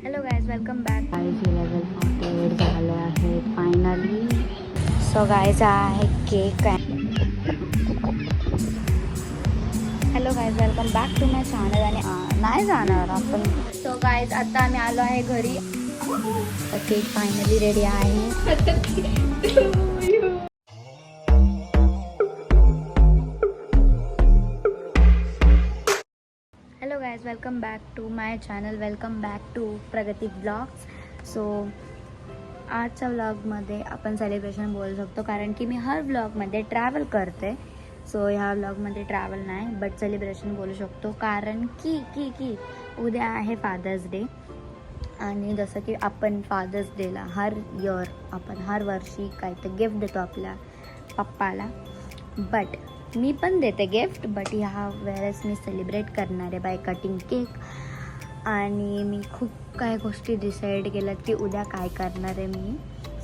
Hello guys, welcome back. Guys 11:48 झाले आहे finally. So guys आहे केक आहे. Hello guys, welcome back to my channel. आणि नाही जाणार आपण. सो गाईज आता आम्ही आलो आहे घरी. केक फायनली रेडी आहे. Hello guys, welcome back to my channel. Welcome back to Pragati blogs. So आजच्या व्लॉगमध्ये आपण सेलिब्रेशन बोलू शकतो, कारण की मी हर व्लॉगमध्ये ट्रॅव्हल करते. सो ह्या व्लॉगमध्ये ट्रॅव्हल नाही बट सेलिब्रेशन बोलू शकतो, कारण की उद्या आहे फादर्स डे. आणि जसं की आपण फादर्स डेला आपण हर वर्षी काहीतरी गिफ्ट देतो आपल्या पप्पाला. बट मी पण देते गिफ्ट, बट ह्या वेळेस मी सेलिब्रेट करणार आहे बाय कटिंग केक. आणि मी खूप काही गोष्टी डिसाईड केल्यात की उद्या काय करणार आहे मी.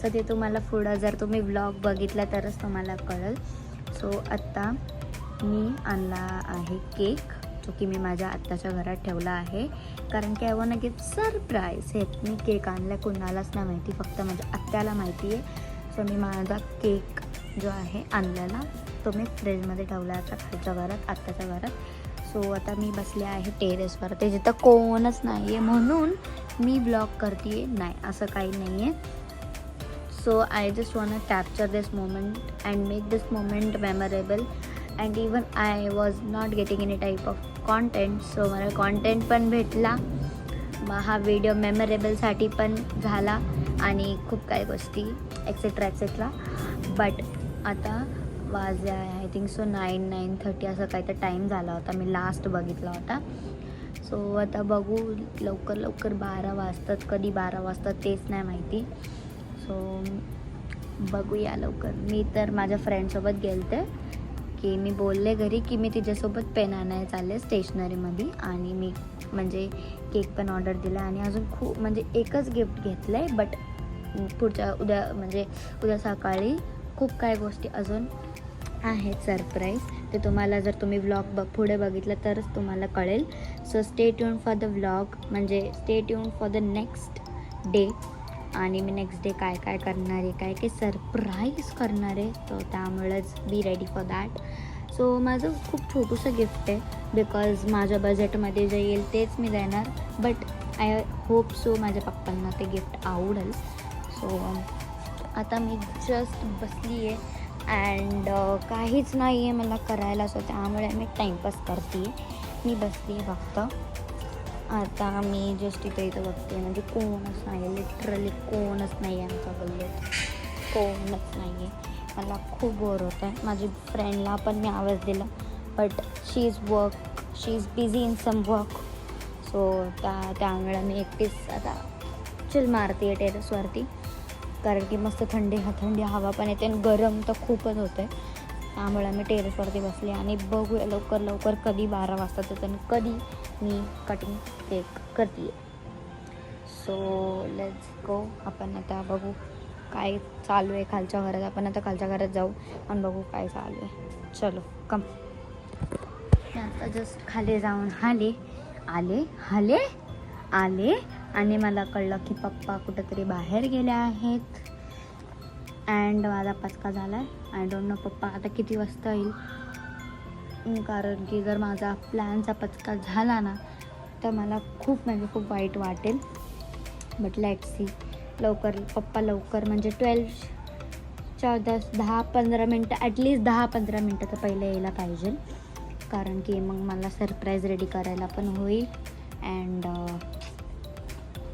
सो ते तुम्हाला पुढं जर तुम्ही व्लॉग बघितला तरच तुम्हाला कळेल. सो आत्ता मी आणला आहे केक, जो की मी माझ्या आत्ताच्या घरात ठेवला आहे, कारण की I want to give surprise. हे मी केक आणला कोणालाच नाही माहिती, फक्त माझ्या आत्याला माहिती आहे. सो मी माझा केक जो आहे आणलेला तो मी फ्रीजमध्ये ठेवला आता खालच्या घरात, आत्ताच्या घरात. सो आता मी बसले आहे टेरेसवर, ते जिथं कोणच नाही आहे म्हणून मी ब्लॉग करते आहे. नाही असं काही नाही आहे. So I just want to capture this moment and make this moment memorable. And even I was not getting any type of content. So मला कॉन्टेंट पण भेटला, हा व्हिडिओ मेमोरेबलसाठी पण झाला आणि खूप काही गोष्टी एक्सेट्रा. बट आता वाजले आहे आय थिंक सो 9:30 असं काही तर टाईम झाला होता, मी लास्ट बघितला होता. सो आता बघू, लवकर 12 वाजतात. कधी 12 वाजतात तेच नाही माहिती. सो बघूया लवकर. मी तर माझ्या फ्रेंडसोबत गेलते की मी बोलले घरी की मी तिच्यासोबत पेन आणायला चालले स्टेशनरीमध्ये. आणि मी म्हणजे केक पण ऑर्डर दिला आणि अजून खूप म्हणजे एकच गिफ्ट घेतलं आहे. बट उद्या सकाळी खूप काही गोष्टी अजून आहेत सरप्राईज. ते तुम्हाला जर तुम्ही व्लॉग पुढे बघितलं तरच तुम्हाला कळेल. So stay tune for the vlog, म्हणजे stay tune for the next day. आणि मी नेक्स्ट डे काय करणार आहे, काय सरप्राईज करणार आहे, तर त्यामुळेच be ready for that. So माझं खूप छोटंसं गिफ्ट आहे, बिकॉज माझ्या बजेटमध्ये जे येईल तेच मी देणार. बट आय होप सो माझ्या पप्पांना ते गिफ्ट आवडेल. सो आता मी जस्ट बसली आहे अँड काहीच नाही आहे मला करायला. सो त्यामुळे मी टाईमपास करते आहे. मी बसली आहे फक्त. आता मी जस्ट इथं बघते, म्हणजे कोणच नाही आहे, लिटरली कोणच नाही आहे आमच्या गल्लीत, कोणच नाही आहे. मला खूप बोर होत आहे. माझी फ्रेंडला पण मी आवाज दिला, but she is busy in some work. So त्यामुळे मी एकटीच आता चिल मारते आहे टेरेसवरती, कारण की मस्त थंडी हवा पण येते आणि गरम तर खूपच होतं आहे. त्यामुळे मी टेरेसवरती बसले आणि बघूया लवकर कधी 12 वाजता येतं आणि कधी मी कटिंग केक करते आहे. सो लेट्स गो. आपण आता बघू काय चालू आहे खालच्या घरात. आपण आता खालच्या घरात जाऊ आणि बघू काय चालू आहे. चलो कम. आता जस्ट खाली जाऊन आले आणि मला कळलं की पप्पा कुठंतरी बाहेर गेले आहेत. अँड माझा पचका झाला आहे. आय डोंट नो पप्पा आता किती वाजता येईल, कारण की जर माझा प्लॅनचा पचका झाला ना तर मला खूप खूप वाईट वाटेल. But let's see. पप्पा लवकर म्हणजे 12च्या 10-15 मिनटं, ॲटलिस्ट 10-15 मिनटं तर पहिले यायला पाहिजे, कारण की मग मला सरप्राईज रेडी करायला पण होईल. अँड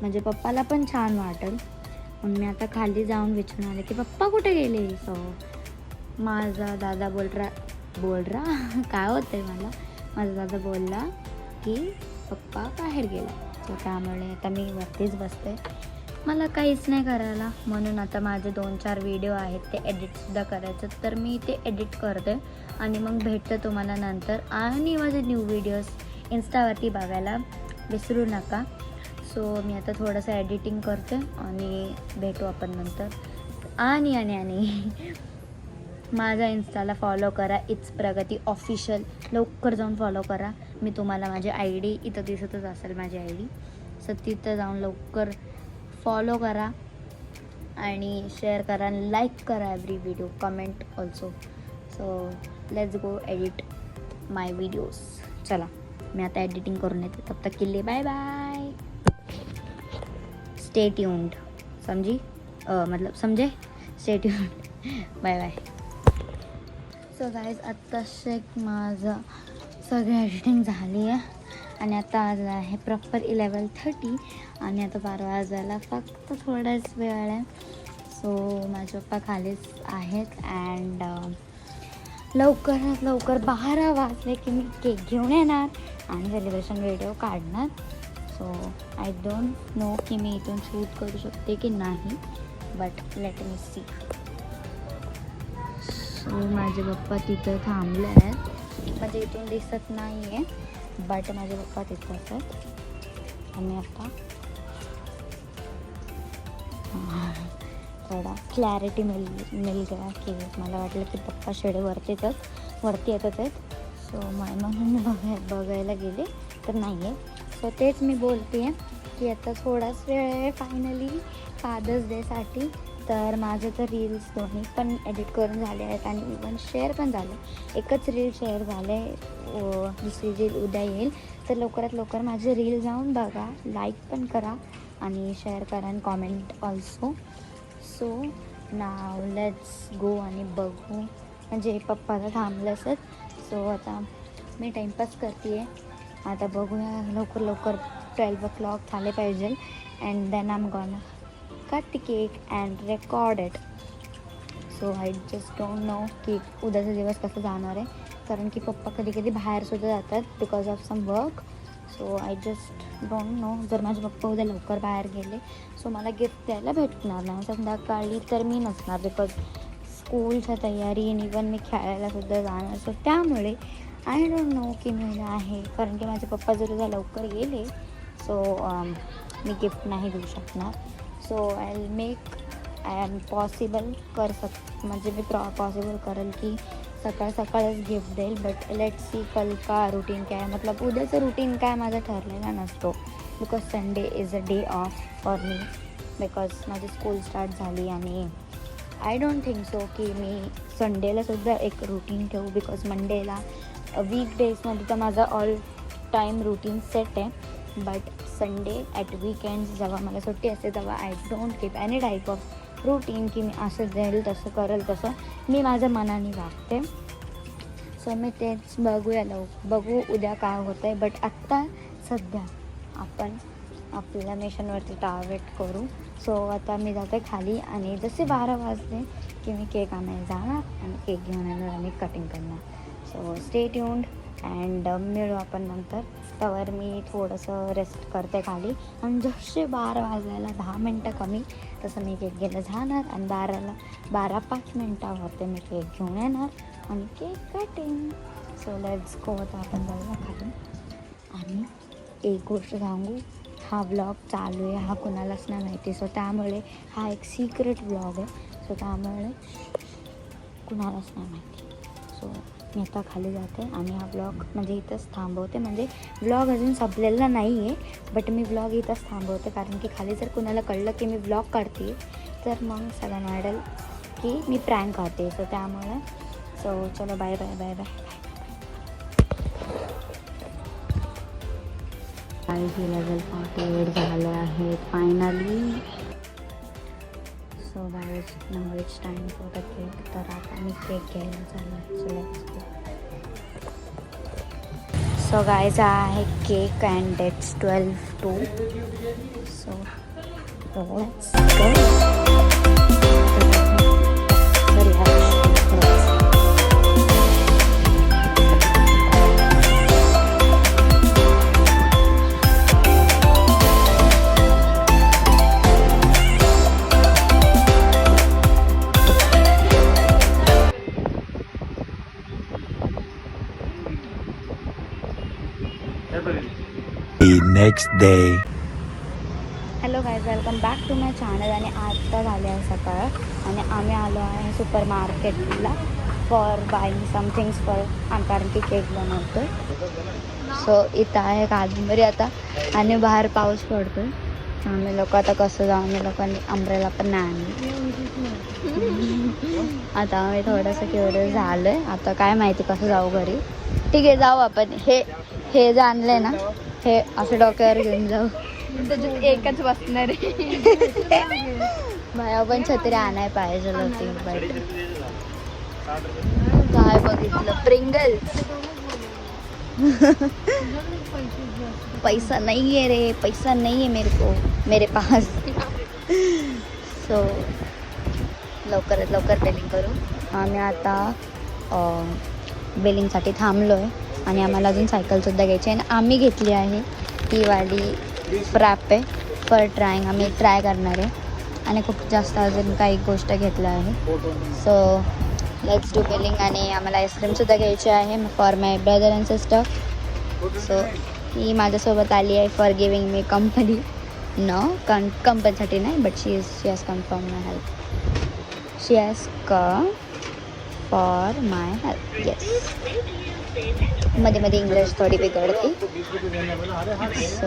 म्हणजे पप्पाला पण छान वाटेल. म्हणून मी आता खाली जाऊन विचारून आले की पप्पा कुठे गेले. सो माझा दादा बोल रा काय होतं आहे माझा दादा बोलला की पप्पा बाहेर गेला. सो त्यामुळे आता मी वरतीच बसते, मला काहीच नाही करायला. म्हणून आता माझे 2-4 व्हिडिओ आहेत ते एडिटसुद्धा करायचं, तर मी ते एडिट करते आणि मग भेटतं तुम्हाला नंतर. आणि माझे न्यू व्हिडिओज इंस्टावरती बघायला विसरू नका. सो मी आता थोडंसं एडिटिंग करते आणि भेटू आपण नंतर. आणि माझ्या इंस्टाला फॉलो करा, इट्स प्रगती ऑफिशियल. लवकर जाऊन फॉलो करा. मी तुम्हाला माझी ID इथं दिसतच असेल, माझी ID. सो तिथं जाऊन लवकर फॉलो करा आणि शेअर करा, लाईक करा every video, comment also. So let's go edit my videos. चला मी आता एडिटिंग करून येते, तब तक के लिए बाय बाय. Stay tuned. मतलब समझे? Stay tuned. Bye bye. So guys आत्ताच माझं सगळी एडिटिंग झाली आहे आणि आता आज आहे प्रॉपर 11:30 आणि आता 12 वाजायला फक्त थोडाच वेळ आहे. सो माझे पप्पा खालीच आहेत अँड लवकरात लवकर 12 वाजले की मी केक घेऊन येणार आणि सेलिब्रेशन व्हिडिओ काढणार. सो आय डोंट नो की मी इथून शूट करू शकते की नाही, but let me see. So माझे पप्पा तिथं थांबले आहेत, म्हणजे इथून दिसत नाही आहे, बट माझे पप्पा तिथंच आहेत. आणि आता थोडा क्लॅरिटी मिल गया की मला वाटलं की पप्पा वरती येतच आहेत. सो म्हणून मी बघायला गेले तर नाही आहे. सो तेच मी बोलते आहे की आता थोडाच वेळ आहे फायनली फादर्स डेसाठी. तर माझे तर रील्स दोन्ही पण एडिट करून झाले आहेत आणि इवन शेअर पण झालं. एकच रील शेअर झाले, दुसरी रील उद्या येईल. तर लवकरात लवकर माझे रील जाऊन बघा, लाईक पण करा आणि शेअर करा आणि comment also. So now let's go आणि बघू, म्हणजे पप्पाला थांबलं असत. सो आता मी टाईमपास करते आहे. आता बघूया लवकर 12 o'clock झाले पाहिजे and then I am gonna cut cake and record it. So I just don't know की उद्याचा दिवस कसं जाणार आहे, कारण की पप्पा कधी कधी बाहेरसुद्धा जातात because of some work. So I just don't know. जर माझे पप्पा उद्या लवकर बाहेर गेले सो मला गिफ्ट द्यायला भेटणार नाही. संध्याकाळी तर मी नसणार बिकॉज स्कूलच्या तयारी आणि इवन मी खेळायलासुद्धा जाणार. सो त्यामुळे आय डोंट नो की मी उद्या आहे, कारण की माझे पप्पा जर उद्या लवकर गेले सो मी गिफ्ट नाही देऊ शकणार. सो आय एम पॉसिबल म्हणजे मी पॉसिबल करेल की सकाळच गिफ्ट देईल. बट लेट्स सी कल का रुटीन काय आहे, मतलब उद्याचं रुटीन काय माझा ठरलेला नसतो because Sunday is a day of for me because माझी स्कूल स्टार्ट झाली आणि आय डोंट थिंक सो की मी संडेलासुद्धा एक रुटीन ठेवू बिकॉज मंडेला वीकडेजमध्ये तर माझा ऑल टाईम रुटीन सेट आहे. बट संडे ॲट वीकेंड्स जेव्हा मला सुट्टी असते तेव्हा I don't keep any type of routine की मी असं जाईल तसं करेल तसं मी माझ्या मनाने वागते. सो मी तेच बघू उद्या काय होतं आहे. बट आत्ता सध्या आपण आपल्या मिशनवरती टार्गेट करू. सो आता मी जाते खाली आणि जसे 12 वाजले की मी केक आणायला जाणार आणि केक घेऊन येणार आणि कटिंग करणार. सो स्टे ट्यून्ड अँड मिळू आपण नंतर. त्यावर मी थोडंसं रेस्ट करते खाली आणि जसे 12 वाजायला 10 मिनटं कमी तसं मी केक घ्यायला जाणार आणि 12:05 मी केक घेऊन येणार आणि केक कटिंग. सो लेट्स गो. आता आपण जाऊया खाली. आणि एक गोष्ट सांगू, हा व्लॉग चालू आहे हा कुणालाच नाही माहिती. सो त्यामुळे हा एक सिक्रेट व्लॉग आहे. सो त्यामुळे कुणालाच नाही माहिती. सो मी आता खाली जाते आणि हा व्लॉग म्हणजे इथंच थांबवते. म्हणजे व्लॉग अजून संपलेला नाही आहे बट मी व्लॉग इथंच थांबवते, कारण की खाली जर कुणाला कळलं की मी व्लॉग काढते तर मग सगळ्यांना वाटेल की मी प्रँक काढते. सो त्यामुळे चलो बाय बाय बाय बाय. 11:48 झाले आहेत finally. So guys now it's time for the cake. तर आता मी केक घ्यायला चालू आहे. सो गाईज आहे cake and it's 12:02. So let's go. The next day. Hello guys, welcome back to my channel. आणि आत्ता झाले आहे सकाळ आणि आम्ही आलो आहे सुपर मार्केटला for buying some things for कारण की केक बनवतो. सो इथं आहे कादंबरी आता आणि बाहेर पाऊस पडतोय. आम्ही लोक आता कसं जाऊ, आम्ही लोकांनी अम्ब्रेला पण नाही आणली. आता आम्ही थोडंसं क्युरियस झालंय, आता काय माहिती कसं जाऊ घरी. ठीक आहे जाऊ आपण. हे जे आणलंय ना हे असं डोक्यावर घेऊन जाऊ. त्याच्यात एकच बसणार आहे. मला पण छत्री आणाय पाहिजे होती बट काय बघितलं प्रिंगल्स. पैसा नहीं है रे, पैसा नहीं है मेरे पास. सो लवकरात लवकर बिलिंग करू. आम्ही आता बिलिंगसाठी थांबलो आहे आणि आम्हाला अजून सायकलसुद्धा घ्यायची आहे. आणि आम्ही घेतली आहे ती वाली फ्रॅप आहे फॉर ट्राईंग. आम्ही ट्राय करणार आहे आणि खूप जास्त अजून काही गोष्ट घेतलं आहे. So let's do billing. आणि आम्हाला आईस्क्रीमसुद्धा घ्यायची आहे for my brother and sister. So ही माझ्यासोबत आली आहे for giving me company. No कंपनीसाठी नाही but she has come for my help. She has come for my help. Yes, मध्ये मध्ये इंग्लिश थोडी बिघडते. सो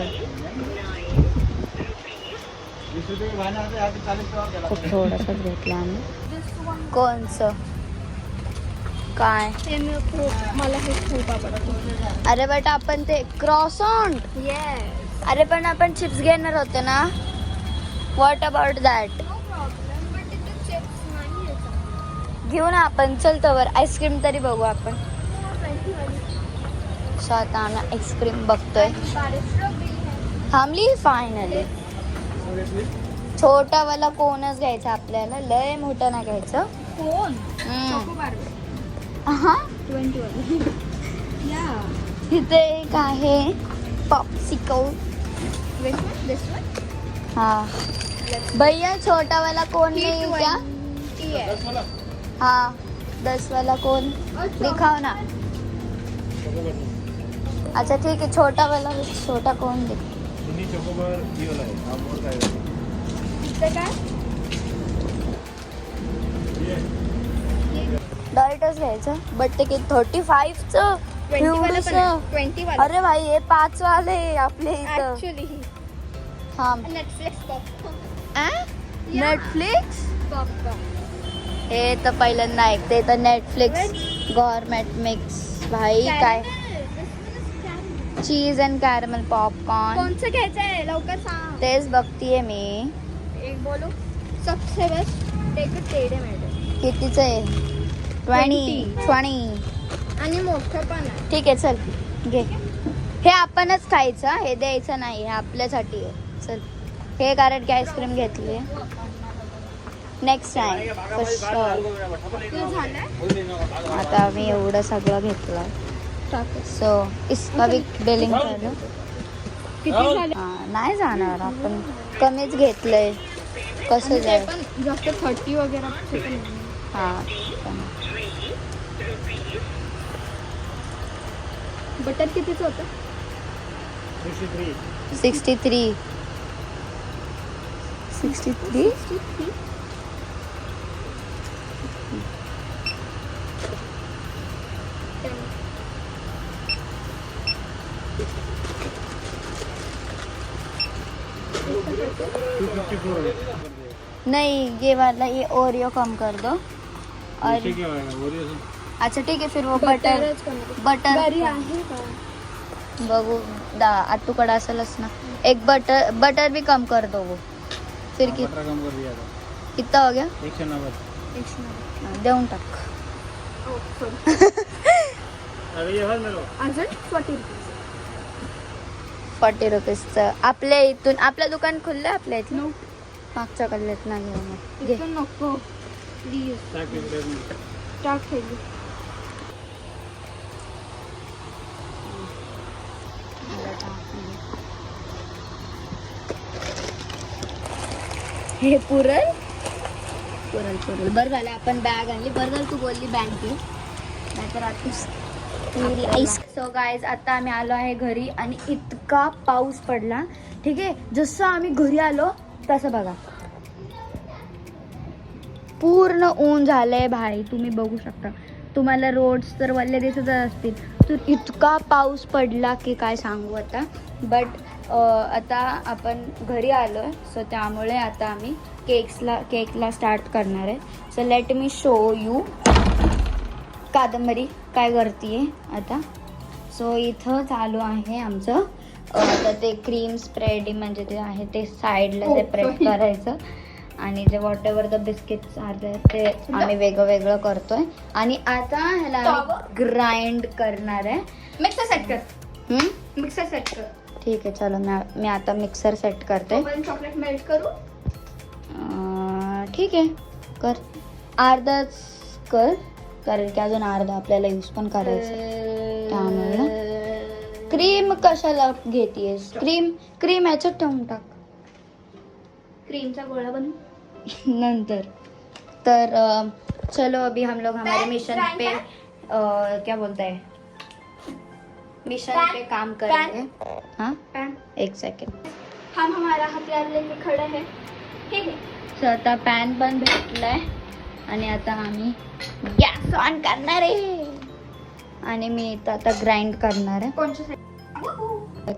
खूप थोडंसंच घेतलं आम्ही. कोणचं काय? मला हे खूप आवडतं. अरे बट आपण ते क्रॉसॉन्ट. येस. अरे पण आपण चिप्स घेणार होतो ना. What about that? घेऊ ना आपण. चल तर आईस्क्रीम तरी बघू आपण. सो आता आम्ही आईस्क्रीम बघतोय. थांबली फायनली. छोटावाला कोणच घ्यायचा आपल्याला, लय मोठं नाही घ्यायचं. कोण? हा 21. तिथे एक आहे पॉप्सिकल. हा भैया छोटावाला कोण नाही क्या? हाँ 10 वाला कौन दिखाओ ना. अच्छा ठीक है, छोटा वाला छोटा कौन दिख. डॉरिटोस घ्यायचं बट ते किती 35चं. 20 वाला. अरे भाई हे 5 वाले आपले इथं. ऍक्च्युली थांब. Netflix popcorn. Netflix popcorn. हे तर पहिल्यांदा ऐकते. तर नेटफ्लिक्स गव्हर्नमेंट मिक्स भाई काय चीज अँड कॅरमल पॉपकॉर्न. कोणचं घ्यायचं आहे लवकर सांग. तेच बघतीये मी. एक बोलो सबसे बेस्ट टेक टेढ़े मेढ़े. कितीचं आहे? 20. आणि मोठं पण आहे. ठीक आहे चल घे. हे आपणच खायचं, हे द्यायचं नाही, हे आपल्यासाठी आहे. चल हे कारण की आईस्क्रीम घेतली. Next time for sure. तुझं झालंय? आता मी एवढं सगळं घेतलं. सो इसका भी बिलिंग झालं. किती झाले? नाही जाणार, आपण कमीच घेतलंय. कसं ते जाईल? पण जास्त 30 वगैरे. हां बटर कितीच होतं? 63. नहीं ये वाला, ये ओरियो कम कर दो. और अच्छा ठीक है फिर वो बटर घरी आहे का? बघू आतूकडे असेलच ना. एक बटर भी कम कर दो वो. फिर कितना हो गया? 190. देऊन टाक. अजून 40 रुपीजचं. आपल्या इथून आपलं दुकान खुललं आपल्या इथून. मागच्या गल्लीत ना घेऊ मग घे. इथून नको प्लीज. टाक ठेवली. हे पुरल बरं झालं आपण बॅग आणली. बरं झालं तू बोलली बँकेत, नाहीतर आता आईस. सो गाईज आता आम्ही आलो आहे घरी आणि इतका पाऊस पडला. ठीक आहे, जसं आम्ही घरी आलो तसं बघा पूर्ण ऊन झालंय भाई. तुम्ही बघू शकता तुम्हाला रोड्स तर वल्ले दिसतच असतील. तर इतका पाऊस पडला की काय सांगू आता. बट आता आपण घरी आलो आहे, सो त्यामुळे आता आम्ही केकला स्टार्ट करणार आहे. So let me show you कादंबरी काय करते आता. सो इथं चालू आहे आमचं आता ते क्रीम स्प्रेडिंग, म्हणजे ते आहे ते साईडला सेपरेट करायचं. आणि जे वॉट एव्हर द बिस्किट्स आहे ते आम्ही वेगळं करतोय. आणि आता ह्याला ग्राइंड करणार आहे. मिक्सर सेट कर. मिक्सर सेट कर. ठीक आहे, चलो मी आता मिक्सर सेट करते. चॉकलेट मेल्ट करू. ठीक आहे, कर. अर्धाच कर, कारण की अजून अर्धा आपल्याला यूज पण करायचं. त्यामुळे क्रीम कशाला घेतीयस? क्रीम याच्यात ठेवून टाक. क्रीमचा गोळा बनवू. नंतर तर चलो अभी हम लोग हमारे मिशन पे क्या बोलता है, मिशन पे काम करेंगे. हाँ, पैन. एक सेकंड. हम हमारा हथियार लेके खड़े हैं. ठीक है. तर आता पॅन पण भेटलाय आणि आता आम्ही गॅस ऑन करणार आहे आणि मी इथं आता ग्राइंड करणार आहे. कोणच्या साईड?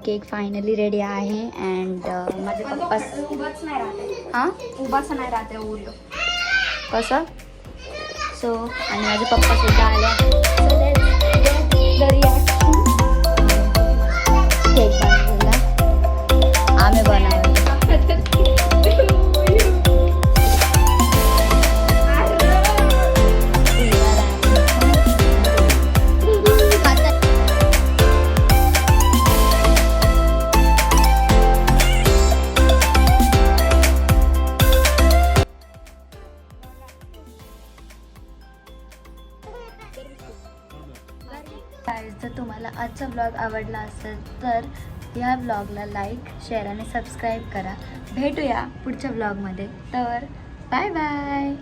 केक फायनली रेडी आहे. अँड माझे पप्पा उभाच नाही राहते. हां उभाच नाही राहते ओरिओ. कसं. सो आणि माझे पप्पा सुद्धा आले. So let's get the reaction. Cake बनवला आम्ही बनवला. गाईज, जर तुम्हाला आजचा ब्लॉग आवडला असेल तर या ब्लॉगला लाईक, शेअर आणि सबस्क्राईब करा. भेटूया पुढच्या ब्लॉगमध्ये. तर बाय बाय.